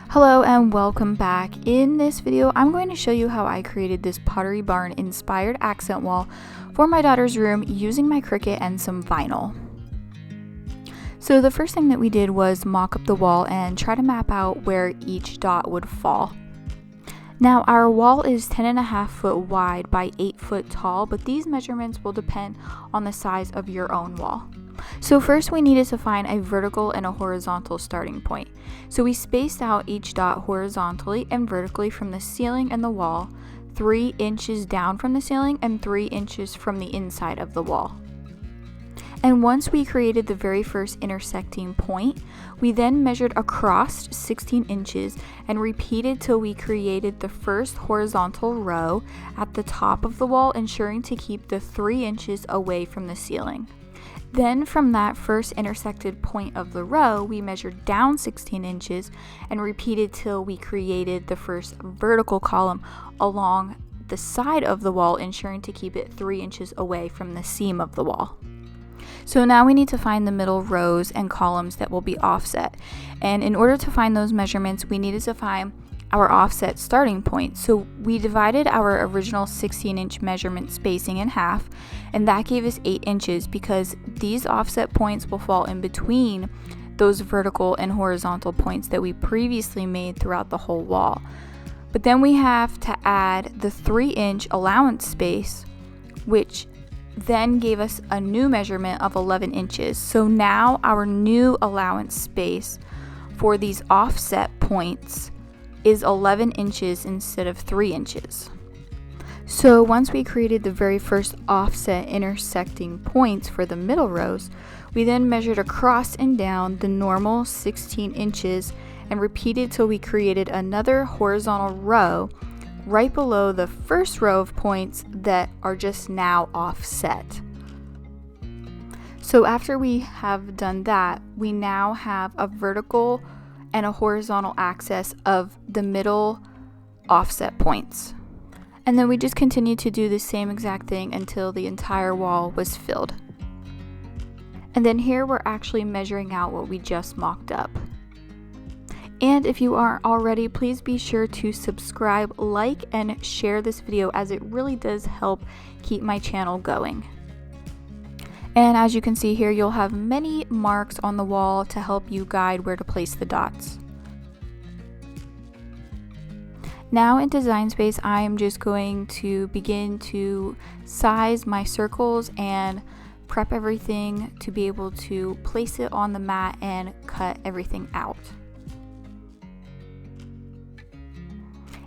Hello and welcome back. In this video, I'm going to show you how I created this Pottery Barn inspired accent wall for my daughter's room using my Cricut and some vinyl. So the first thing that we did was mock up the wall and try to map out where each dot would fall. Now our wall is 10.5 foot wide by 8 foot tall, but these measurements will depend on the size of your own wall. So first we needed to find a vertical and a horizontal starting point. So we spaced out each dot horizontally and vertically from the ceiling and the wall, 3 inches down from the ceiling and 3 inches from the inside of the wall. And once we created the very first intersecting point, we then measured across 16 inches and repeated till we created the first horizontal row at the top of the wall, ensuring to keep the 3 inches away from the ceiling. Then from that first intersected point of the row, we measured down 16 inches and repeated till we created the first vertical column along the side of the wall, ensuring to keep it 3 inches away from the seam of the wall. So now we need to find the middle rows and columns that will be offset. And in order to find those measurements, we needed to find our offset starting point. So we divided our original 16-inch measurement spacing in half, and that gave us 8 inches because these offset points will fall in between those vertical and horizontal points that we previously made throughout the whole wall. But then we have to add the 3-inch allowance space, which then gave us a new measurement of 11 inches. So now our new allowance space for these offset points is 11 inches instead of 3 inches. So once we created the very first offset intersecting points for the middle rows, we then measured across and down the normal 16 inches and repeated till we created another horizontal row right below the first row of points that are just now offset. So after we have done that, we now have a vertical and a horizontal axis of the middle offset points. And then we just continued to do the same exact thing until the entire wall was filled. And then here we're actually measuring out what we just mocked up. And if you aren't already, please be sure to subscribe, like, and share this video, as it really does help keep my channel going. And as you can see here, you'll have many marks on the wall to help you guide where to place the dots. Now in Design Space, I am just going to begin to size my circles and prep everything to be able to place it on the mat and cut everything out.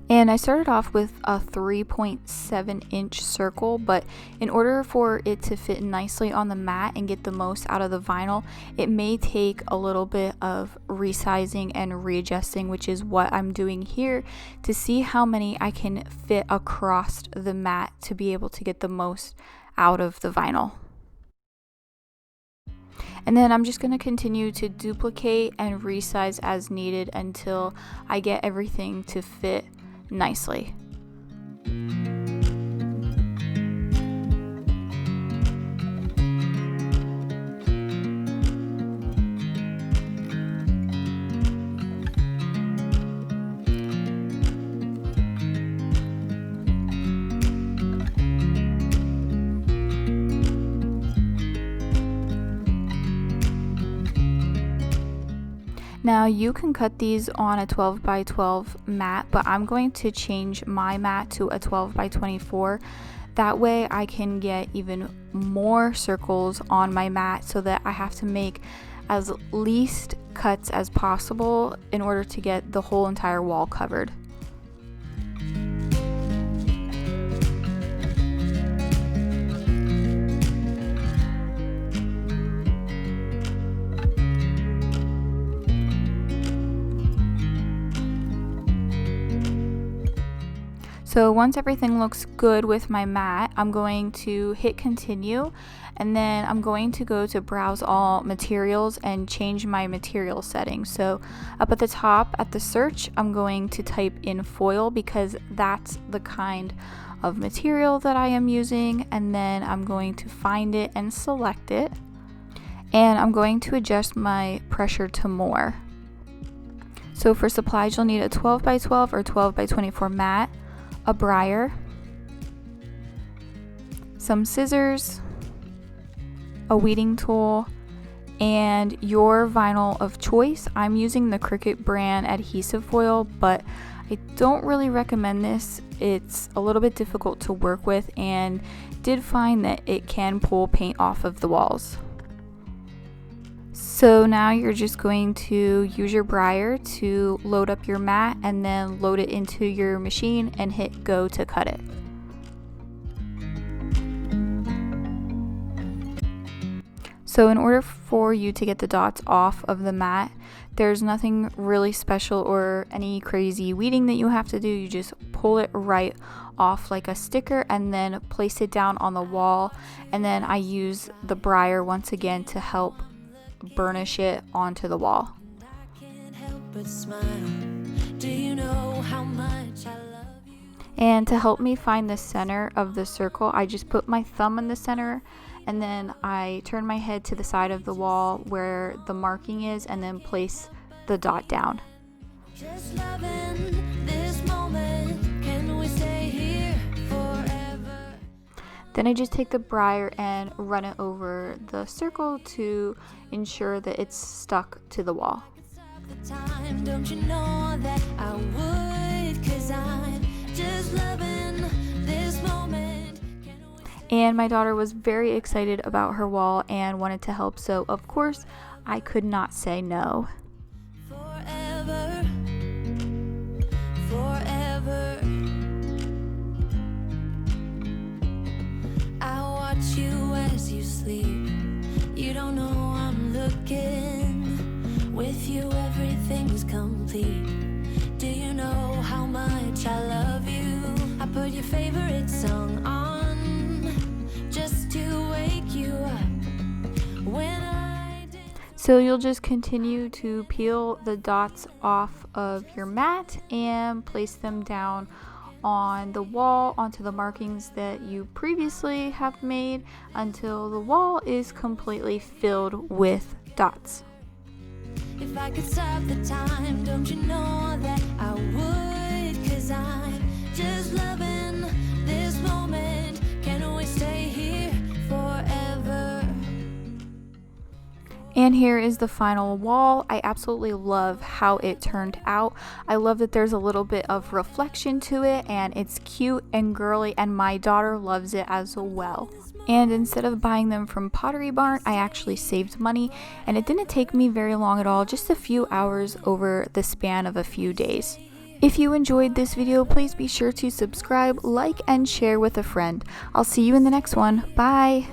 And I started off with a 3.7 inch circle, but in order for it to fit nicely on the mat and get the most out of the vinyl, it may take a little bit of resizing and readjusting, which is what I'm doing here to see how many I can fit across the mat to be able to get the most out of the vinyl. And then I'm just going to continue to duplicate and resize as needed until I get everything to fit nicely. Now you can cut these on a 12 by 12 mat, but I'm going to change my mat to a 12 by 24. That way I can get even more circles on my mat so that I have to make as least cuts as possible in order to get the whole entire wall covered. So once everything looks good with my mat, I'm going to hit continue, and then I'm going to go to browse all materials and change my material settings. So up at the top at the search, I'm going to type in foil because that's the kind of material that I am using, and then I'm going to find it and select it. and I'm going to adjust my pressure to more. So for supplies, you'll need a 12 by 12 or 12 by 24 mat, a brayer, some scissors, a weeding tool, and your vinyl of choice. I'm using the Cricut brand adhesive foil, but I don't really recommend this. It's a little bit difficult to work with and did find that it can pull paint off of the walls. So now you're just going to use your brayer to load up your mat and then load it into your machine and hit go to cut it. So in order for you to get the dots off of the mat, there's nothing really special or any crazy weeding that you have to do. You just pull it right off like a sticker and then place it down on the wall. And then I use the brayer once again to help burnish it onto the wall. And to help me find the center of the circle, I just put my thumb in the center and then I turn my head to the side of the wall where the marking is and then place the dot down. Just loving this moment. Can we stay here forever? Then I just take the brayer and run it over the circle to ensure that it's stuck to the wall. Don't you know that I would, 'cause I'm just loving this moment. And my daughter was very excited about her wall and wanted to help, so of course I could not say no. Forever, forever. I watch you as you sleep. You don't know I'm looking. With you everything's complete. Do you know how much I love you? I put your favorite song on just to wake you up when I did. So you'll just continue to peel the dots off of your mat and place them down on the wall onto the markings that you previously have made until the wall is completely filled with dots. If I could stop the time, don't you know that I would, 'cause I'm just loving this moment. Can we stay here forever? And here is the final wall. I absolutely love how it turned out. I love that there's a little bit of reflection to it and it's cute and girly, and my daughter loves it as well. And instead of buying them from Pottery Barn, I actually saved money, and it didn't take me very long at all, just a few hours over the span of a few days. If you enjoyed this video, please be sure to subscribe, like, and share with a friend. I'll see you in the next one. Bye!